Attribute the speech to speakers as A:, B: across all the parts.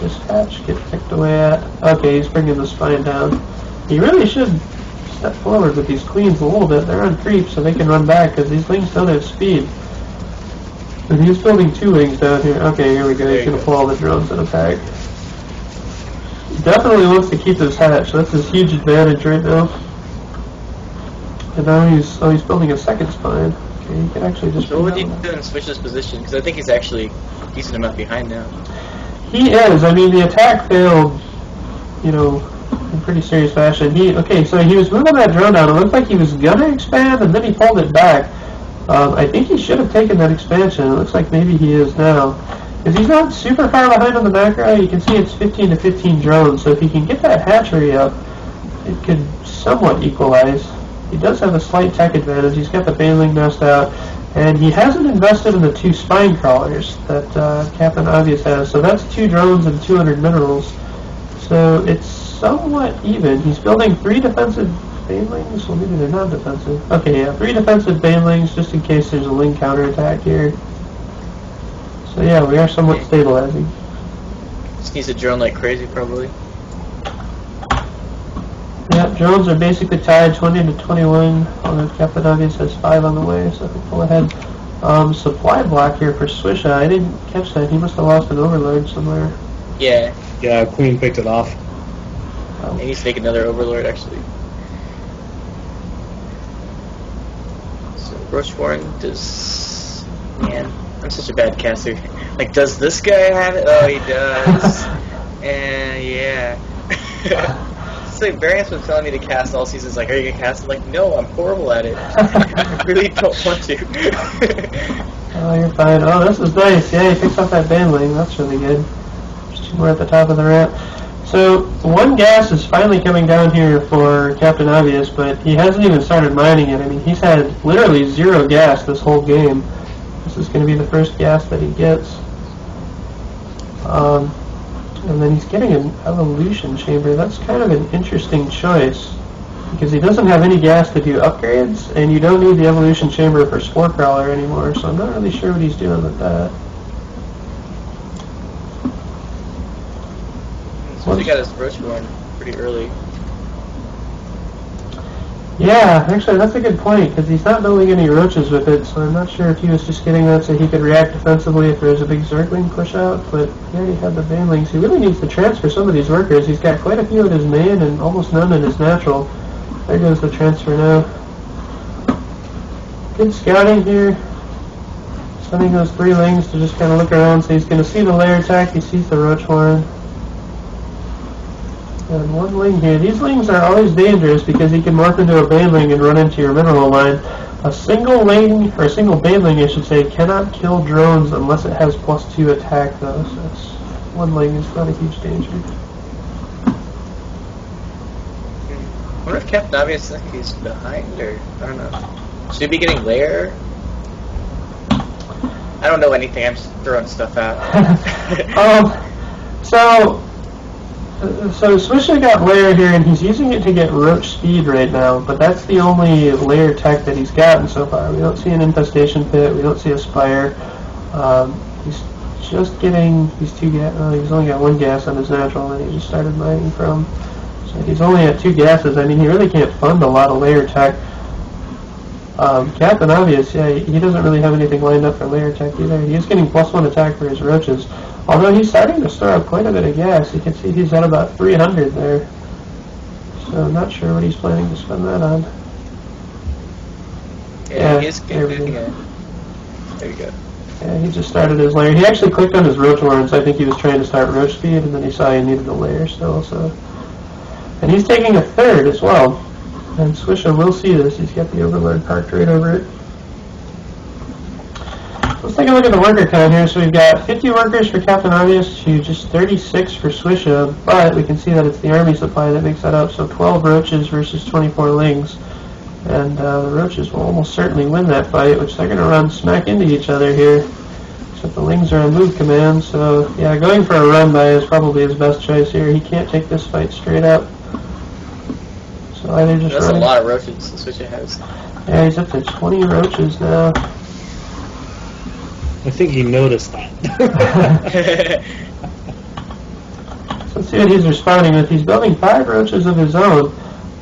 A: this hatch get picked away at? Okay, he's bringing the spine down. He really should step forward with these queens a little bit. They're on creep, so they can run back, because these lings don't have speed. And he's building 2 wings down here. Okay, here we go. He's going to pull all the drones and attack. He definitely wants to keep this hatch. That's his huge advantage right now. And now he's building a second spine. Okay, he can actually just...
B: So what would he do and switch his position? Because I think he's actually a decent amount behind now.
A: He is. I mean, the attack failed, you know, in pretty serious fashion. Okay, so he was moving that drone down. It looked like he was going to expand, and then he pulled it back. I think he should have taken that expansion. It looks like maybe he is now. Because he's not super far behind on the macro. You can see it's 15 to 15 drones, so if he can get that hatchery up, it could somewhat equalize. He does have a slight tech advantage. He's got the baneling nest out, and he hasn't invested in the 2 spine crawlers that Captain Obvious has. So that's 2 drones and 200 minerals. So it's somewhat even. He's building 3 defensive banelings. Well, maybe they're not defensive. Okay, yeah, 3 defensive banelings just in case there's a ling counterattack here. So yeah, we are somewhat stabilizing.
B: Just needs to drone like crazy, probably.
A: Yeah, drones are basically tied 20 to 21. Although Captain Obvious has 5 on the way, so if we pull ahead. Supply block here for Swisha. I didn't catch that. He must have lost an overload somewhere.
B: Yeah.
C: Yeah, Queen picked it off.
B: He needs to take another overlord, actually. So, Rochewarren does... Man, I'm such a bad caster. Like, does this guy have it? Oh, he does. And, yeah. It's like Variant's been telling me to cast all seasons, like, are you gonna cast? I'm like, no, I'm horrible at it. I really don't want to.
A: Oh, you're fine. Oh, this is nice. Yeah, he picks up that baneling. That's really good. There's 2 more at the top of the ramp. So, 1 gas is finally coming down here for Captain Obvious, but he hasn't even started mining it. I mean, he's had literally 0 gas this whole game. This is going to be the first gas that he gets. And then he's getting an evolution chamber. That's kind of an interesting choice, because he doesn't have any gas to do upgrades, and you don't need the evolution chamber for Spore Crawler anymore, so I'm not really sure what he's doing with that.
B: So he got his Rochewarren pretty early.
A: Yeah, actually that's a good point, because he's not building any roaches with it, so I'm not sure if he was just getting that so he could react defensively if there's a big Zergling push out, but he already had the banelings. He really needs to transfer some of these workers. He's got quite a few in his main and almost none in his natural. There goes the transfer now. Good scouting here. Sending those 3 lings to just kind of look around, so he's going to see the lair attack, he sees the Rochewarren. And 1 ling here. These lings are always dangerous because he can morph into a baneling and run into your mineral line. A single ling, or a single baneling I should say, cannot kill drones unless it has +2 attack though, so it's 1 ling is not a huge danger.
B: I wonder if Captain Obvious thinks he's behind, or I don't know. Should he be getting lair? I don't know anything, I'm just throwing stuff out.
A: So Swisha got lair here, and he's using it to get roach speed right now, but that's the only lair tech that he's gotten so far. We don't see an infestation pit, we don't see a spire. He's just getting these 2 gas, he's only got 1 gas on his natural that he just started mining from. So he's only at 2 gases. I mean, he really can't fund a lot of lair tech. Captain Obvious, yeah, he doesn't really have anything lined up for lair tech either. He is getting +1 attack for his roaches. Although he's starting to store up quite a bit of gas. You can see he's at about 300 there. So I'm not sure what he's planning to spend that on.
B: Yeah, he is getting it. There you go.
A: Yeah, he just started his lair. He actually clicked on his Rochewarren, so I think he was trying to start roach speed, and then he saw he needed a lair still. So, and he's taking a 3rd as well. And Swisha will see this. He's got the Overlord parked right over it. Let's take a look at the worker count here. So we've got 50 workers for Captain Obvious to just 36 for Swisha, but we can see that it's the army supply that makes that up. So 12 roaches versus 24 lings. And the roaches will almost certainly win that fight, which they're going to run smack into each other here. Except the lings are on move command, so yeah, going for a run by is probably his best choice here. He can't take this fight straight up. So either just
B: That's
A: running.
B: a lot of roaches Swisha has.
A: Yeah, he's up to 20 roaches now.
C: I think he noticed that.
A: see what he's responding with. He's building 5 roaches of his own.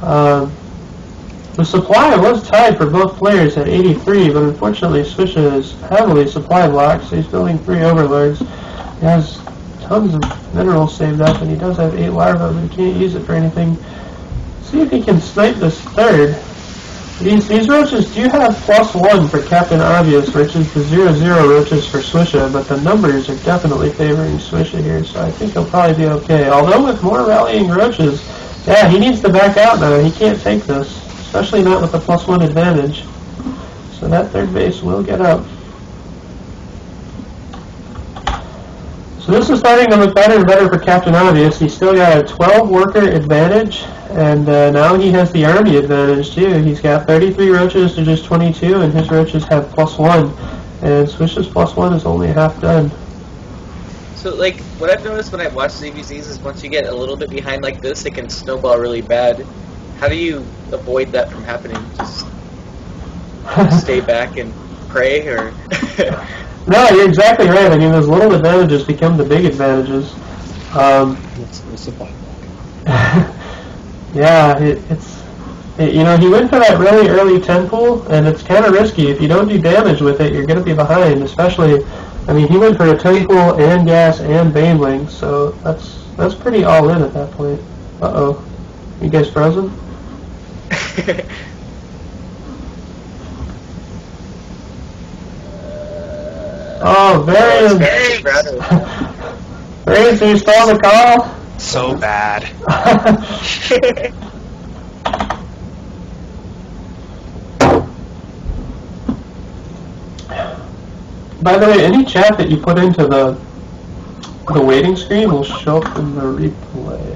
A: The supply was tied for both players at 83, but unfortunately Swisha is heavily supply blocked, so he's building 3 overlords. He has tons of minerals saved up, and he does have 8 larvae, but he can't use it for anything. See if he can snipe this third. These roaches do have +1 for Captain Obvious, which is the 0-0 roaches for Swisha, but the numbers are definitely favoring Swisha here, so I think he'll probably be okay. Although with more rallying roaches, yeah, he needs to back out now. He can't take this, especially not with the +1 advantage. So that third base will get up. So this is starting to look better and better for Captain Obvious. He's still got a 12 worker advantage, and now he has the army advantage too. He's got 33 roaches to just 22, and his roaches have +1, and Swisha's +1 is only half done.
B: So, like, what I've noticed when I watch ZVZs is once you get a little bit behind like this, it can snowball really bad. How do you avoid that from happening? Just stay back and pray, or?
A: No, you're exactly right. I mean, those little advantages become the big advantages.
C: It's the supply block.
A: Yeah, you know, he went for that really early 10 pool, and it's kind of risky. If you don't do damage with it, you're going to be behind, especially, I mean, he went for a 10 pool and gas and Baneling, so that's pretty all in at that point. Uh-oh. You guys frozen? Oh, Varian! Varian, so you stole the call?
D: So bad.
A: By the way, any chat that you put into the waiting screen will show up in the replay.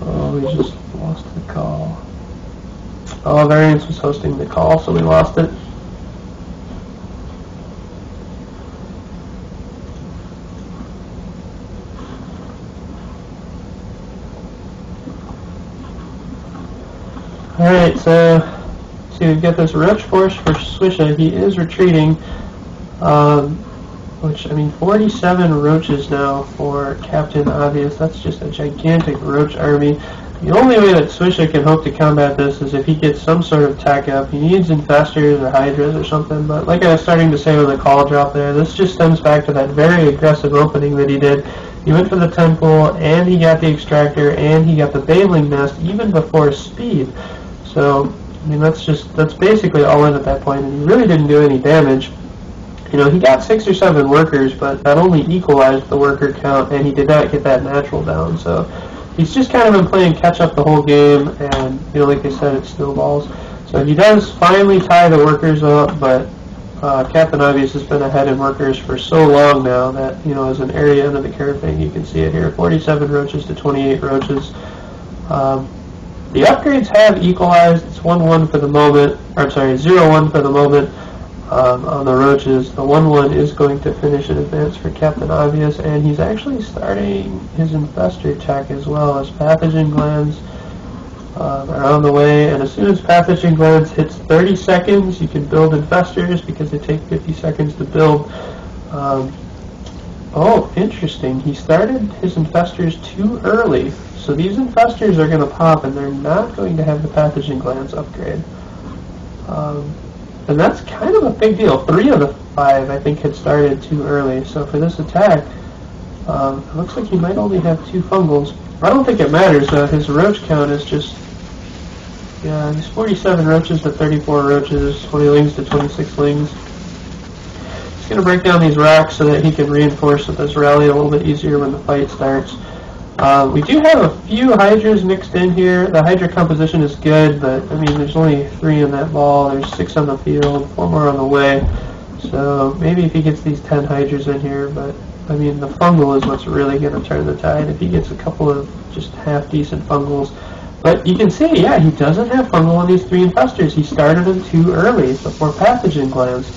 A: Oh, we just lost the call. Oh, Variance was hosting the call, so we lost it. Alright, so we've got this roach force for Swisha. He is retreating, which, I mean, 47 roaches now for Captain Obvious. That's just a gigantic roach army. The only way that Swisha can hope to combat this is if he gets some sort of tack up. He needs infestors or hydras or something, but like I was starting to say with the call drop there, this just stems back to that very aggressive opening that he did. He went for the 10 pool, and he got the extractor, and he got the Baneling nest even before speed. So, I mean, that's basically all in at that point, and he really didn't do any damage. You know, he got 6 or 7 workers, but that only equalized the worker count, and he did not get that natural down. So, he's just kind of been playing catch-up the whole game, and, you know, like I said, it snowballs. So he does finally tie the workers up, but Captain Obvious has been ahead in workers for so long now that, you know, as an area under the curve thing, you can see it here, 47 roaches to 28 roaches. The upgrades have equalized. It's 1-1 for the moment, or I'm sorry, 0-1 for the moment on the roaches. The 1-1 is going to finish in advance for Captain Obvious, and he's actually starting his infestor attack as well, as pathogen glands are on the way. And as soon as pathogen glands hits 30 seconds, you can build infestors because they take 50 seconds to build. Oh, interesting. He started his infestors too early. So these infestors are going to pop, and they're not going to have the pathogen glands upgrade. And that's kind of a big deal. 3 of the 5, I think, had started too early. So for this attack, it looks like he might only have 2 fungals. I don't think it matters, though. His roach count is just... Yeah, he's 47 roaches to 34 roaches, 20 lings to 26 lings. He's going to break down these rocks so that he can reinforce with this rally a little bit easier when the fight starts. We do have a few hydras mixed in here. The hydra composition is good, but I mean, there's only 3 in that ball. There's 6 on the field, 4 more on the way. So maybe if he gets these 10 hydras in here, but I mean, the fungal is what's really going to turn the tide. If he gets a couple of just half-decent fungals. But you can see, yeah, he doesn't have fungal on these 3 infestors. He started them too early before pathogen glands.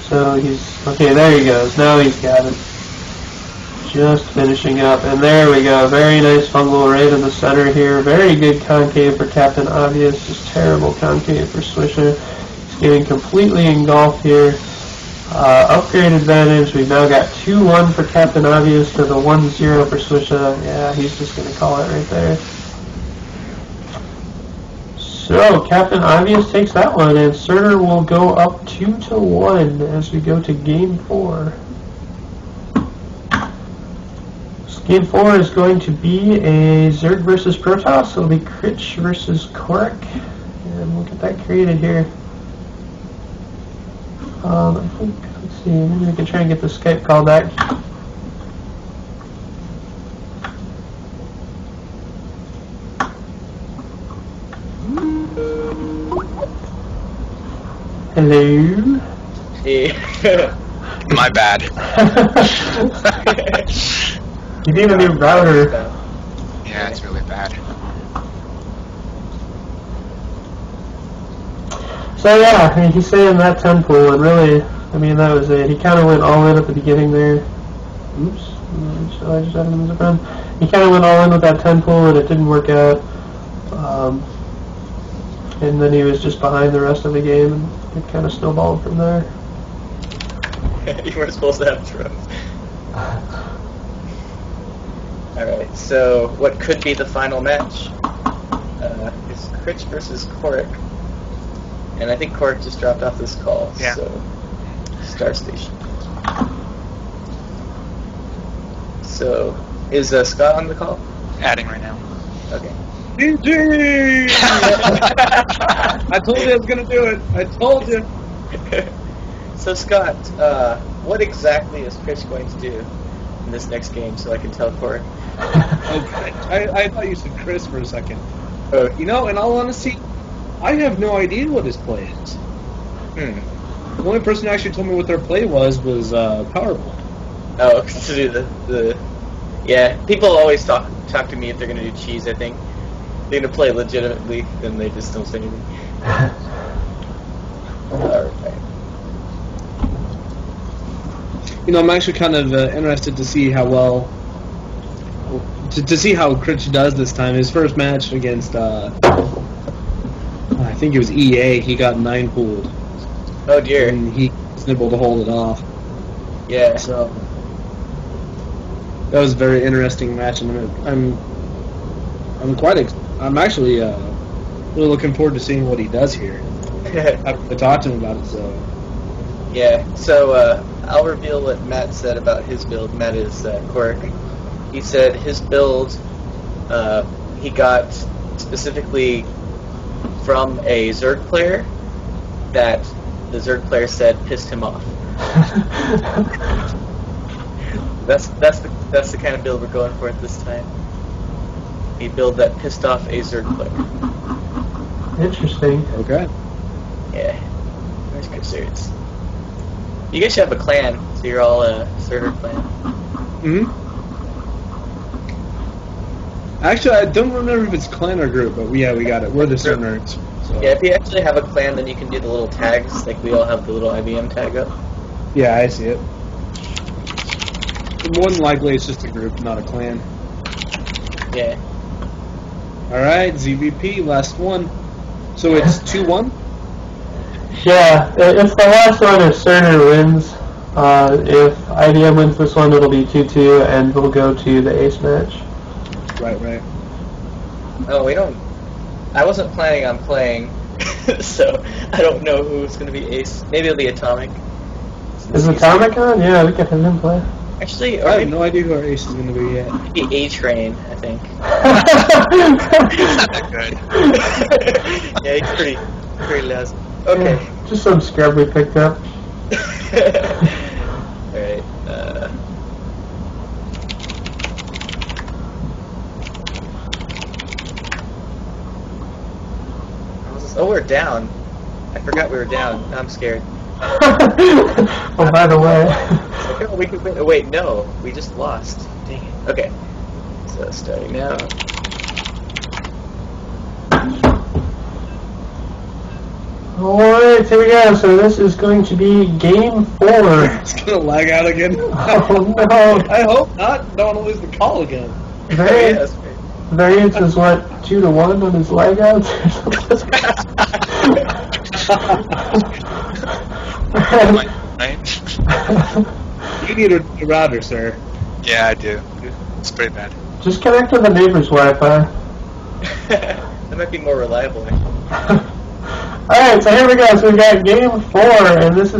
A: So he's, okay, there he goes. Now he's got it. Just finishing up, and there we go. Very nice fungal right in the center here. Very good concave for Captain Obvious, just terrible concave for Swisha. He's getting completely engulfed here. Upgrade advantage. We've now got 2-1 for Captain Obvious to the 1-0 for Swisha. Yeah, he's just going to call it right there. So, Captain Obvious takes that one, and Cerner will go up 2-1 as we go to Game 4. So Game 4 is going to be a Zerg versus Protoss. It'll be Critch versus Korik, and we'll get that created here. I think, let's see, maybe we can try and get the Skype call back. Hello?
B: Yeah.
D: My bad.
A: You need a new router.
D: Yeah, it's really bad.
A: So yeah, I mean, he's saying that 10 pool, and really, I mean, that was it. He kind of went all in at the beginning there. Oops, so I just added him as a friend. He kind of went all in with that 10 pool, and it didn't work out. And then he was just behind the rest of the game, and it kind of snowballed from there.
B: You weren't supposed to have drones. Alright, so what could be the final match? It's Critch versus Korik. And I think Korik just dropped off this call,
D: Yeah.
B: so Star Station. So, is Scott on the call?
D: Adding right now.
B: Okay.
C: GG! I told you I was gonna do it. I told you.
B: So Scott, what exactly is Critch going to do in this next game so I can tell Korik?
C: Okay. I thought you said Chris for a second.
B: Oh,
C: You know, in all honesty, I have no idea what his play is. The only person who actually told me what their play was Powerball.
B: Oh, to do the yeah. People always talk to me if they're gonna do cheese. I think they're gonna play legitimately, then they just don't say anything. Alright.
C: You know, I'm actually kind of interested to see how well, to see how Critch does this time. His first match against, I think it was EA, he got 9 pooled.
B: Oh dear.
C: And he was able to hold it off.
B: Yeah.
C: So that was a very interesting match, and I'm actually really looking forward to seeing what he does here. I talked to him about it, so.
B: Yeah. So I'll reveal what Matt said about his build. Matt is Korik. He said his build he got specifically from a Zerg player that the Zerg player said pissed him off. That's the kind of build we're going for at this time. A build that pissed off a Zerg player.
A: Interesting.
C: Okay.
B: Yeah. Where's Concerts? You guys should have a clan, so you're all a Cerner clan.
C: Actually, I don't remember if it's clan or group, but yeah, we got it. We're the Cerners. So.
B: Yeah, if you actually have a clan, then you can do the little tags, like we all have the little IBM tag up.
C: Yeah, I see it. More than likely, it's just a group, not a clan.
B: Yeah.
C: Alright, ZVP, last one. So it's 2-1?
A: Yeah, it's the last one if Cerner wins. If IBM wins this one, it'll be 2-2, and we'll go to the ace match.
C: Right.
B: Oh, we don't... I wasn't planning on playing, so I don't know who's going to be ace. Maybe it'll be Atomic.
A: Is Atomic on? Yeah, we could have him play.
B: Actually, or
C: I have no idea who our ace is going to be yet.
B: maybe A-Train, I think.
D: He's not that good.
B: Yeah, he's pretty lousy. Okay.
A: Yeah, just some scrub we picked up.
B: Alright, oh, we're down. I forgot we were down. Now I'm scared.
A: Oh, by the way.
B: Okay, we could win. Oh, wait, no. We just lost. Dang it. Okay. So, starting now.
A: Alright, here we go. So this is going to be Game 4.
C: It's going to lag out again.
A: Oh, no.
C: I hope not. Don't want to lose the call again.
A: Variance, variance is what, 2-1 on his leg outs or something?
D: right?
C: You need a router, sir.
D: Yeah, I do. It's pretty bad.
A: Just connect to the neighbor's Wi-Fi.
B: That might be more reliable.
A: Alright, so here we go. So we got game 4, and this is